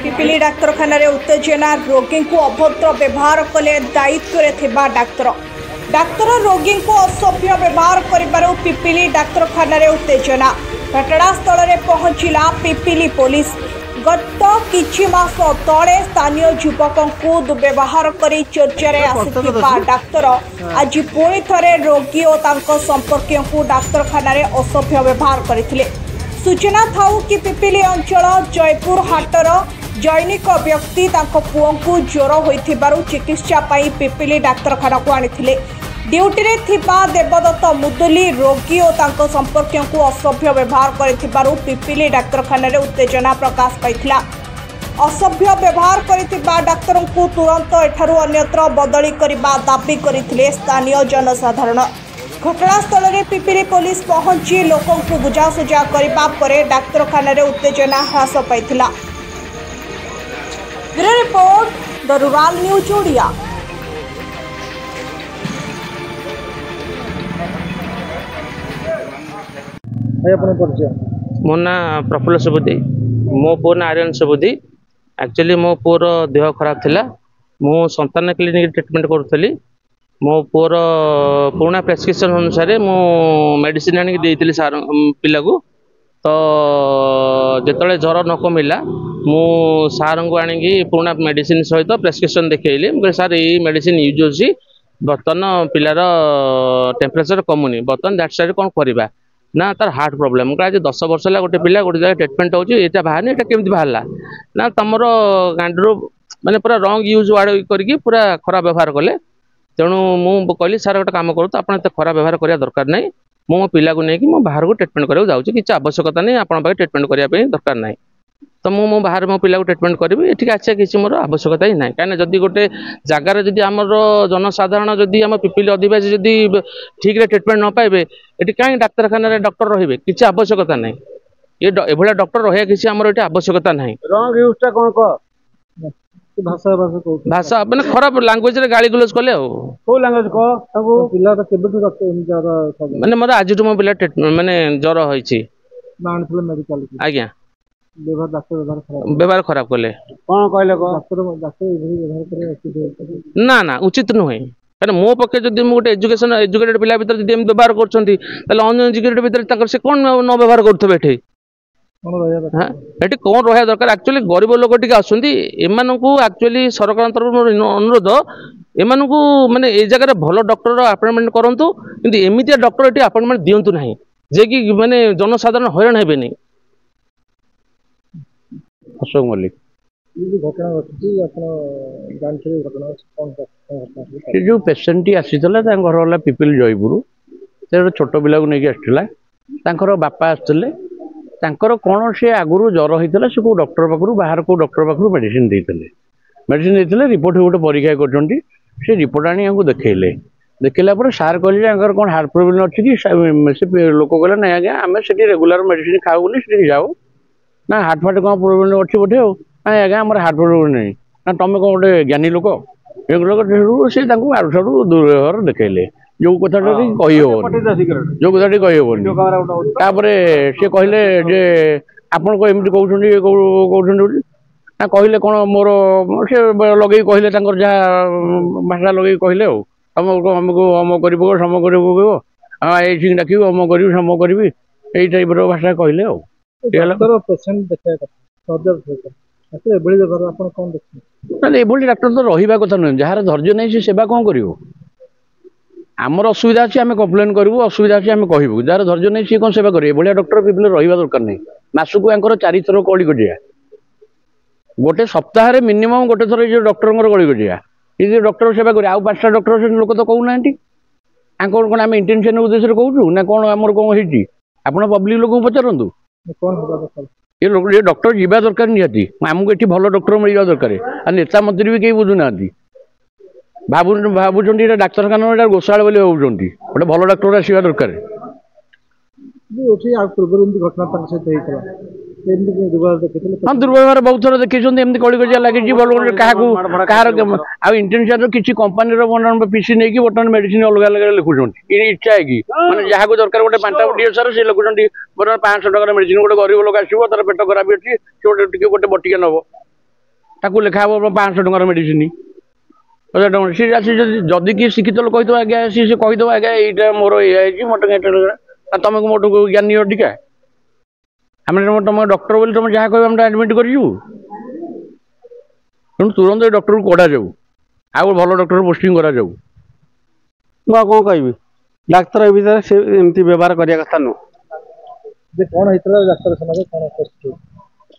पिपिली डाक्तरखाना उत्तेजना रोगी को अभद्र व्यवहार कले दायित्व डाक्तर डाक्तर रोगी को असभ्य व्यवहार कर पिपिली डाक्तरखाना उत्तेजना घटनास्थल में पहुंचला पिपिली पुलिस गत किछि मास तले स्थानीय युवक को दुर्व्यवहार कर चर्चार आसिथिबा डाक्तर आज पुणी थे रोगी और संपर्क को डाक्तरखाना असभ्य व्यवहार करथिले। सूचना थाउ कि पिपिली अंचल जयपुर हाटर जैनिक व्यक्ति पुओं को ज्वर होइथिबारु चिकित्सा पाई पिपिली डाक्तरखाना को आनिथिले। ड्यूटी रे थिबा देवदत्त मुदुली रोगी और संपर्क को असभ्य व्यवहार करथिबारु पिपिली डाक्तरखाना रे उत्तेजना प्रकाश पाइथिला। असभ्य व्यवहार करथिबा डाक्तर को तुरंत एठारु अन्यत्र बदली करबा दाबी करथिले स्थानीय जनसाधारण। घटनास्थल में पिपिली पुलिस पहुंची लोकों को बुझासुझा करबा परे डाक्तरखाना रे उत्तेजना ह्रास पाइथिला। Bureau report the rural news Odia. मो ना प्रफुल्ल सुबुद्धि मो पु ना आर्यन सुबुद्धि एक्चुअली मो पुर देह खराब थिला मु संतान क्लिनिक ट्रीटमेंट करूली मो पुर पुराना प्रेस्क्रिप्शन अनुसार मु मेडिसिन आनिक देइतिली सार पिला को तो जेतले ज्वर न कमिला मु सार को आनिकी पुराना मेडिसिन सहित प्रेस्क्रिप्शन देखैली मु सार ये मेडिसिन यूज होसी बर्तमान पिलार टेम्परेचर कमुनी बर्तमान दैट साइड कोन करबा ना तार हार्ट प्रॉब्लम आज 10 वर्ष है गोटे पिला गोटे जगह ट्रीटमेंट होता बाहर ये केमती बाहर ना तुम गांडू माने पूरा रंग यूज वार्ड करके पूरा खराब व्यवहार कले तेणु मु कहली सार गोटे काम करूँ आप खराब व्यवहार करने दरकार नहीं मो पिला को लेकिन मो बाहर को ट्रीटमेंट कराया जाऊँगी किसी आवश्यकता नहीं आप ट्रीटमेंट करने दरकार नहीं तो मो बाहर मो पिला को ट्रीटमेंट करी ये आसे किसी मोर आवश्यकता ही ना कहीं जदि गोटे जगार जदि आमर जनसाधारण जदि आम पिपिली अधिवासी जदि ठीक रे ट्रीटमेंट न पाइबे ये कहीं डाक्तरखाना डॉक्टर रहिबे किसी आवश्यकता नहीं ये एभला डॉक्टर रहा किसी आमर ये आवश्यकता नहीं रंग यूजटा कोन को भाषा भाषा माने खराब लैंग्वेज रे गाली गुलज कले को लैंग्वेज को सब पिला तो केबेटू डॉक्टर माने मोर आज मो पिला माने ज्वर होईची मानथले मेडिकल आज्ञा व्यवहार व्यवहार खराब कले कौन कहले ना ना उचित नुहे कहीं मो पक्षे जब गोटे एजुकेटेड पिला भर जब व्यवहार कर भर से कौन न व्यवहार करें ये कौन रहा दरकार एक्चुअली गरीब लोक टी आक्चुअली सरकार तरफ अनुरोध एम माने ये जगह भल डॉक्टर अपॉइंटमेंट करूँ कि एमती डॉक्टर ये अपॉइंटमेंट दिंतु ना जे कि माने जनसाधारण हैरान हे नहीं। अशोक मल्लिक जो पेसेंट आसी घर पिपिल जयपुर से छोट पिला को लेकिन आसला बापा आसते कौन से आगुरी ज्वर होता से डॉक्टर पाखु बाहर को डॉक्टर पाखु मेडिसिन देते रिपोर्ट गोटे परीक्षा कर रिपोर्ट आनी देखले देखला सार कहले कौन हार्ट प्रोब्लेम अच्छी कि से लोक कहले ना आज्ञा आम से रेगुलर मेडिसिन खाऊ बोली जाऊ ना हार्ट फार्ट कौन प्रोब्लेम अच्छी बोधे हो ना आज्ञा आम हार्ट प्रोब्लेम नहीं ना तुम कौन गोटे ज्ञानी लोक से आड़ साड़ू दुर्व्यवहार देखले जो कथा जो कथा कहबनी सी कहले जे आपण को एमती कहते ना कहले कौन मोर से लगे कहले जहाँ भाषा लगे कहले आमको अम कर सम कर डाक अम करी सम करी यही टाइप भाषा कहले डाक्तर तो रहा कथा नुहे जार धैर्य नहीं से सेवा कौन कर आमर असुविधा अच्छी आम कम्प्लेन करूँ असुविधा अच्छी आम कहूँ जार धैर्य नहीं सी कौन सेवा करेंगे भाया डॉक्टर पिपिल रहा दरकार नहीं मासक आंकर 4 थर कली कटिया गोटे सप्ताह मिनिमम गोटे थर जो डॉक्टर गली कटिया ये डॉक्टर सेवा कर आउ 5टा डॉक्टर से लोक तो कहूना कौन आम इंटेंशन उद्देश्य कहूँ ना कौन आमर कौन होती आप पब्लिक लोक पचारतु ये डॉक्टर जीवा दरकार निहाती आमको ये भल डॉक्टर मिलवा दरकार आ नेता मंत्री भी कहीं बुझुना भावुंट डाक्तरखाना गोशाला बोली भावुंट गोटे भल डॉक्टर आसवा दरकार पूर्व घटना हाँ दुर्व्यवहार बहुत थर देखी एमती कली कजिया लगी भल कह इंटेंशन किसी कंपानी पीसी नहीं बर्तमान मेडिसिन अलग अलग लिखुं इच्छा है कि मैंने जहाँ दरकार गोटे 5 सार से लिखुं बर्तमान 500 टकर मेडिसिन गोटे गरीब लोक आसो तार पेट खराब अच्छी से गोटे बटिका नब ताकू लिखा 500 टकर मेडिसिन 1000 टଙ୍କା सी आसी जदि किए शिक्षित लोक कही आज्ञा सी कहीदेव आज्ञा यहाँ मोर ये मत तुम मोटू ज्ञानी अधिका आम तुम डॉक्टर बोली तुम जहाँ कह एडमिट कर तुरंत डॉक्टर को कड़ा जाऊ आउ भल डॉक्टर पोस्टिंग करा जाऊ मुझे कौन कहि डाक्तर भितर से एमती व्यवहार करिया कथा नु कौन डाक्तर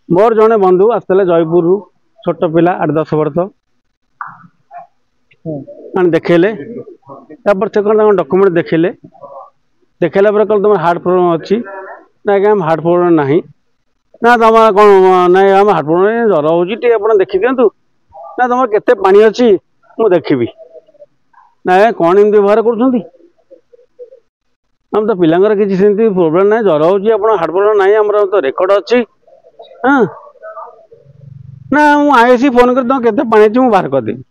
मोर जड़े बंधु आसते जयपुर छोट पिला 8-10 वर्ष देखेले से कौन डॉक्यूमेंट देखेले देखेला कल तुम हार्ट प्रॉब्लम अच्छी ना क्या हार्ट प्रॉब्लम ना ना तुम कौन ना आम हार्ट प्रॉब्लम ज्वर हो देखी दिंतु ना तुम केते पानी अच्छी मु देखी ना कौन एम व्यवहार कर तो पिलांगर किसी प्रोब्लेम ना ज्वर हो हार्ट प्रॉब्लम ना आम तो रेकर्ड अच्छी हाँ ना मुझे आईसी फोन कर तुम केते पानी अच्छी मुझे बाहर करदेवी